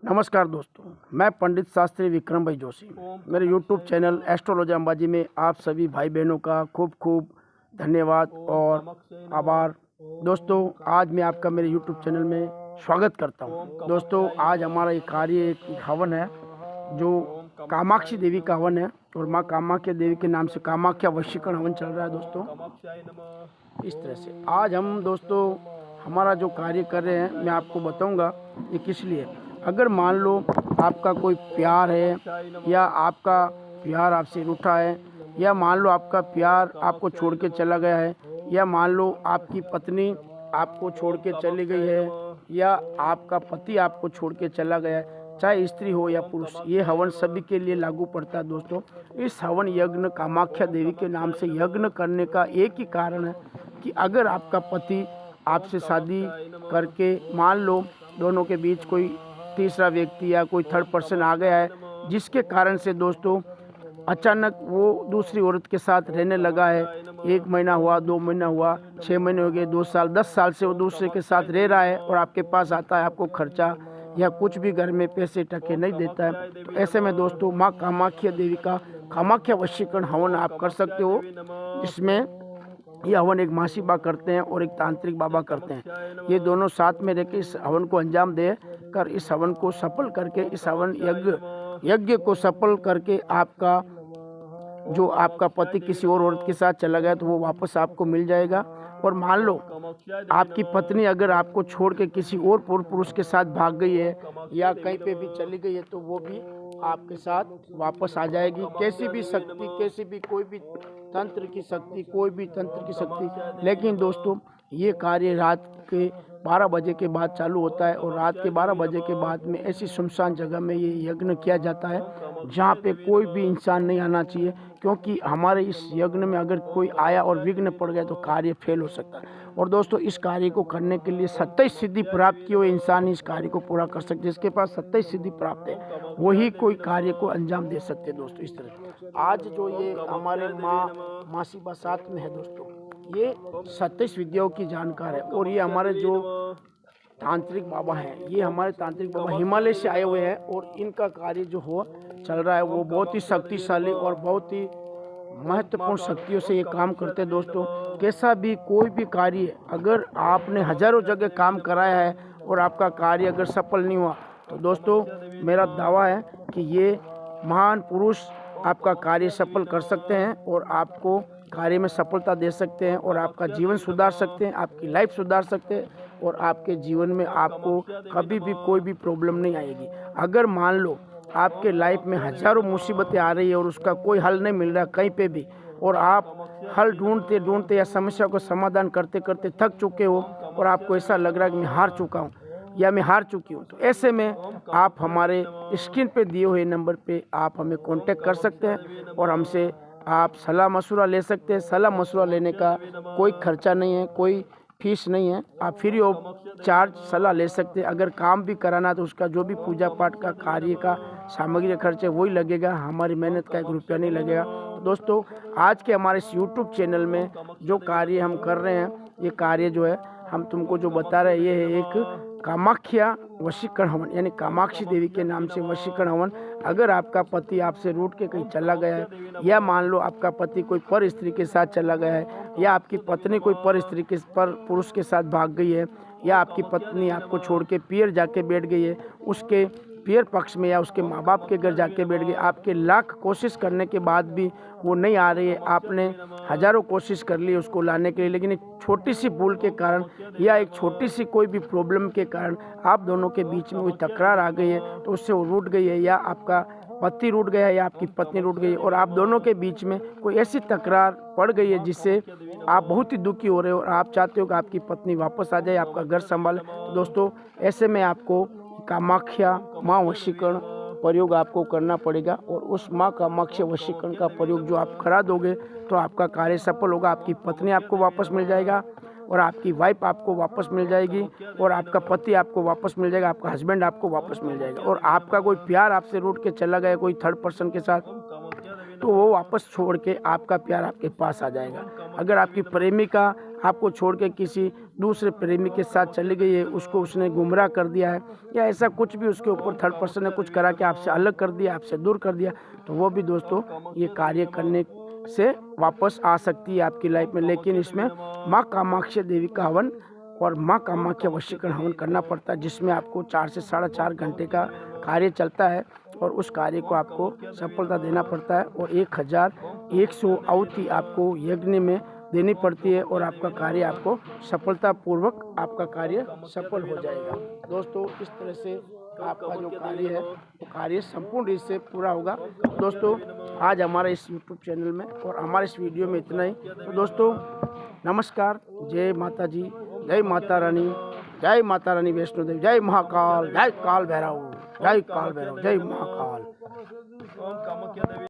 नमस्कार दोस्तों, मैं पंडित शास्त्री विक्रम भाई जोशी। मेरे YouTube चैनल एस्ट्रोलॉजी अंबाजी में आप सभी भाई बहनों का खूब खूब धन्यवाद और आभार। दोस्तों, आज मैं आपका मेरे YouTube चैनल में स्वागत करता हूं। दोस्तों, आज हमारा ये कार्य एक हवन है जो कामाक्षी देवी का हवन है और माँ कामाख्या देवी के नाम से कामाख्या वशीकरण हवन चल रहा है। दोस्तों, इस तरह से आज हम दोस्तों हमारा जो कार्य कर रहे हैं मैं आपको बताऊंगा ये किस लिए। अगर मान लो आपका कोई प्यार है या आपका प्यार आपसे रूठा है, या मान लो आपका प्यार आपको छोड़ के चला गया है, या मान लो आपकी पत्नी आपको छोड़ के चली गई है, या आपका पति आपको छोड़ के चला गया है, चाहे स्त्री हो या पुरुष, ये हवन सभी के लिए लागू पड़ता है। दोस्तों, इस हवन यज्ञ कामाख्या देवी के नाम से यज्ञ करने का एक ही कारण है कि अगर आपका पति आपसे शादी करके मान लो दोनों के बीच कोई तीसरा व्यक्ति या कोई थर्ड पर्सन आ गया है, जिसके कारण से दोस्तों अचानक वो दूसरी औरत के साथ रहने लगा है, 1 महीना हुआ, 2 महीना हुआ, 6 महीने हो गए, 2 साल, 10 साल से वो दूसरे के साथ रह रहा है और आपके पास आता है, आपको खर्चा या कुछ भी घर में पैसे टके नहीं देता है, तो ऐसे में दोस्तों माँ कामाख्या देवी का कामाख्या वशीकरण हवन आप कर सकते हो, जिसमें ये हवन एक मासी बा करते हैं और एक तांत्रिक बाबा करते हैं। ये दोनों साथ में रहकर इस हवन को अंजाम दे कर इस हवन को सफल करके, इस हवन यज्ञ को सफल करके आपका जो आपका पति किसी और औरत के साथ चला गया तो वो वापस आपको मिल जाएगा। और मान लो आपकी पत्नी अगर आपको छोड़ के किसी और पुरुष के साथ भाग गई है या कहीं पे भी चली गई है तो वो भी आपके साथ वापस आ जाएगी। कैसी भी शक्ति, कैसी भी कोई भी तंत्र की शक्ति, कोई भी तंत्र की शक्ति। लेकिन दोस्तों ये कार्य रात के 12 बजे के बाद चालू होता है और रात के 12 बजे के बाद में ऐसी सुनसान जगह में ये यज्ञ किया जाता है जहाँ पे कोई भी इंसान नहीं आना चाहिए, क्योंकि हमारे इस यज्ञ में अगर कोई आया और विघ्न पड़ गया तो कार्य फेल हो सकता है। और दोस्तों इस कार्य को करने के लिए 27 सिद्धि प्राप्त किए हुए इंसान इस कार्य को पूरा कर सकते। जिसके पास 27 सिद्धि प्राप्त है वही कोई कार्य को अंजाम दे सकते हैं। दोस्तों इस तरह आज जो ये हमारे मासी बा साथ में है दोस्तों, ये 27 विद्याओं की जानकार है और ये हमारे जो तांत्रिक बाबा हैं, ये हमारे तांत्रिक बाबा हिमालय से आए हुए हैं और इनका कार्य जो हो चल रहा है वो बहुत ही शक्तिशाली और बहुत ही महत्वपूर्ण शक्तियों से ये काम करते हैं। दोस्तों कैसा भी कोई भी कार्य अगर आपने हजारों जगह काम कराया है और आपका कार्य अगर सफल नहीं हुआ तो दोस्तों मेरा दावा है कि ये महान पुरुष आपका कार्य सफल कर सकते हैं और आपको कार्य में सफलता दे सकते हैं और आपका जीवन सुधार सकते हैं, आपकी लाइफ सुधार सकते हैं और आपके जीवन में आपको कभी भी कोई भी प्रॉब्लम नहीं आएगी। अगर मान लो आपके लाइफ में हजारों मुसीबतें आ रही है और उसका कोई हल नहीं मिल रहा कहीं पे भी, और आप हल ढूंढते ढूंढते या समस्या को समाधान करते करते थक चुके हो और आपको ऐसा लग रहा है कि मैं हार चुका हूँ या मैं हार चुकी हूँ, तो ऐसे में आप हमारे स्क्रीन पे दिए हुए नंबर पे आप हमें कांटेक्ट कर सकते हैं और हमसे आप सलाह मशवरा ले सकते हैं। सलाह मशवरा लेने का कोई खर्चा नहीं है, कोई फीस नहीं है, आप फ्री ऑफ चार्ज सलाह ले सकते हैं। अगर काम भी कराना तो उसका जो भी पूजा पाठ का कार्य का सामग्री खर्च है वही लगेगा, हमारी मेहनत का 1 रुपया नहीं लगेगा। तो दोस्तों आज के हमारे इस YouTube चैनल में जो कार्य हम कर रहे हैं, ये कार्य जो है हम तुमको जो बता रहे हैं ये है एक कामाख्या वशीकरण हवन, यानी कामाक्षी देवी के नाम से वशीकरण हवन। अगर आपका पति आपसे रूठ के कहीं चला गया है, या मान लो आपका पति कोई पर स्त्री के साथ चला गया है, या आपकी पत्नी कोई पर स्त्री के पर पुरुष के साथ भाग गई है, या आपकी पत्नी आपको छोड़ के पियर जाके बैठ गई है, उसके पियर पक्ष में या उसके माँ बाप के घर जाके बैठ गए, आपके लाख कोशिश करने के बाद भी वो नहीं आ रही है, आपने हजारों कोशिश कर ली उसको लाने के लिए, लेकिन एक छोटी सी भूल के कारण या एक छोटी सी कोई भी प्रॉब्लम के कारण आप दोनों के बीच में कोई तकरार आ गई है तो उससे वो रूठ गई है, या आपका पति रूठ गया है या आपकी पत्नी रूठ गई है और आप दोनों के बीच में कोई ऐसी तकरार पड़ गई है जिससे आप बहुत ही दुखी हो रहे हो और आप चाहते हो कि आपकी पत्नी वापस आ जाए, आपका घर संभाले। तो दोस्तों ऐसे में आपको कामाख्या माँ वशीकरण प्रयोग आपको करना पड़ेगा और उस माँ कामाख्या वशीकरण का प्रयोग जो आप करा दोगे तो आपका कार्य सफल होगा। आपकी पत्नी आपको वापस मिल जाएगा और आपकी वाइफ आपको वापस मिल जाएगी और आपका पति आपको वापस मिल जाएगा, आपका हस्बैंड आपको वापस मिल जाएगा। और आपका कोई प्यार आपसे रूठ के चला गया कोई थर्ड पर्सन के साथ तो वो वापस छोड़ के आपका प्यार आपके पास आ जाएगा। अगर आपकी प्रेमिका आपको छोड़ के किसी दूसरे प्रेमी के साथ चली गई है, उसको उसने गुमराह कर दिया है, या ऐसा कुछ भी उसके ऊपर थर्ड पर्सन ने कुछ करा के आपसे अलग कर दिया, आपसे दूर कर दिया, तो वो भी दोस्तों ये कार्य करने से वापस आ सकती है आपकी लाइफ में। लेकिन इसमें माँ कामाख्या देवी का हवन और माँ कामाख्या वशीकरण हवन करना पड़ता है, जिसमें आपको 4 से 4.5 घंटे का कार्य चलता है और उस कार्य को आपको सफलता देना पड़ता है और 1100 आहुति आपको यज्ञ में देनी पड़ती है और आपका कार्य आपको सफलतापूर्वक आपका कार्य सफल हो जाएगा। दोस्तों इस तरह से आपका जो कार्य है वो कार्य संपूर्ण रूप से पूरा होगा। दोस्तों आज हमारे इस YouTube चैनल में और हमारे इस वीडियो में इतना ही। तो दोस्तों नमस्कार, जय माता जी, जय माता रानी, जय माता रानी वैष्णो देवी, जय महाकाल, जय काल भैरव, जय काल भैरव, जय महाकाल।